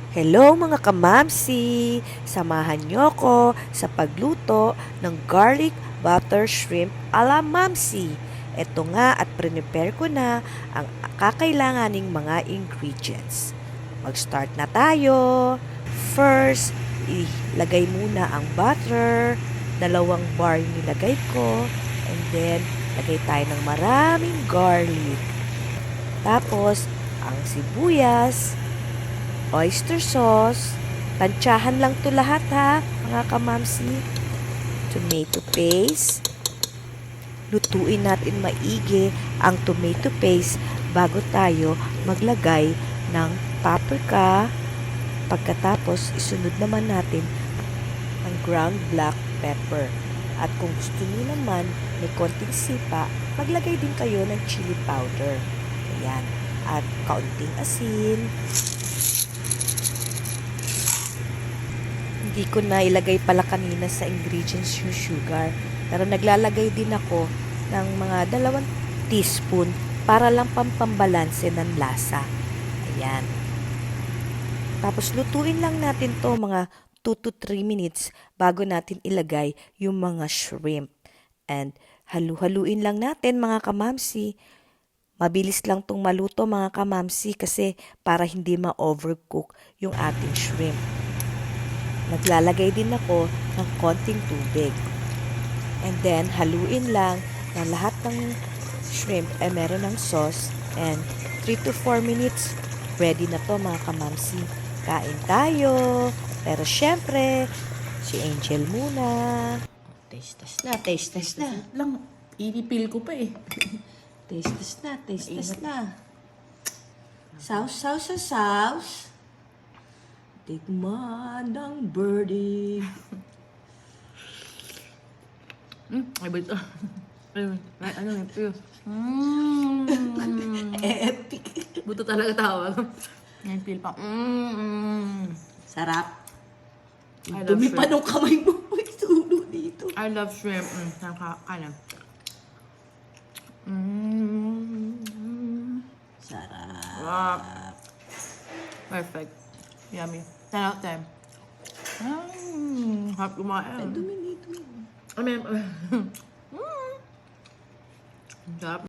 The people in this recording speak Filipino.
Hello mga kamamsi! Samahan niyo ko sa pagluto ng garlic butter shrimp ala mamsi. Ito nga at prepare ko na ang kakailanganing mga ingredients. Mag-start na tayo! First, ilagay muna ang butter. 2 bar yung nilagay ko. And then, lagay tayo ng maraming garlic. Tapos, ang sibuyas, oyster sauce, tansyahan lang to lahat ha, mga kamamsi. Tomato paste. Lutuin natin maigi ang tomato paste bago tayo maglagay ng paprika. Pagkatapos, isunod naman natin ang ground black pepper. At kung gusto niyo naman may konting sipa, maglagay din kayo ng chili powder. Ayan. At kaunting asin. Hindi ko na ilagay pala kanina sa ingredients yung sugar. Pero naglalagay din ako ng mga 2 teaspoon para lang pampambalanse ng lasa. Ayan. Tapos lutuin lang natin to mga 2 to 3 minutes bago natin ilagay yung mga shrimp. And halu-haluin lang natin mga kamamsi. Mabilis lang tong maluto mga kamamsi kasi para hindi ma-overcook yung ating shrimp. Naglalagay din ako ng konting tubig. And then, haluin lang na lahat ng shrimp ay meron ng sauce. And 3 to 4 minutes, ready na to mga kamamsi. Kain tayo. Pero syempre, si Angel muna. Taste test na, taste test na. Lang, inipil ko pa eh. Taste test na, taste test na. Sauce, sauce, sauce. Tikman ng birdie. Ay, ba ito? Ano yung piyo? Epic. Buto talaga tawag. Ngayon pil pa. Sarap. I love Dumi pa shrimp. nung kamay mo. May sulo dito. I love shrimp. Nakakanan. Sarap. Wow. Perfect. Yummy. 10 out of 10. Harap kumain. Dumi dito. I mean, sarap.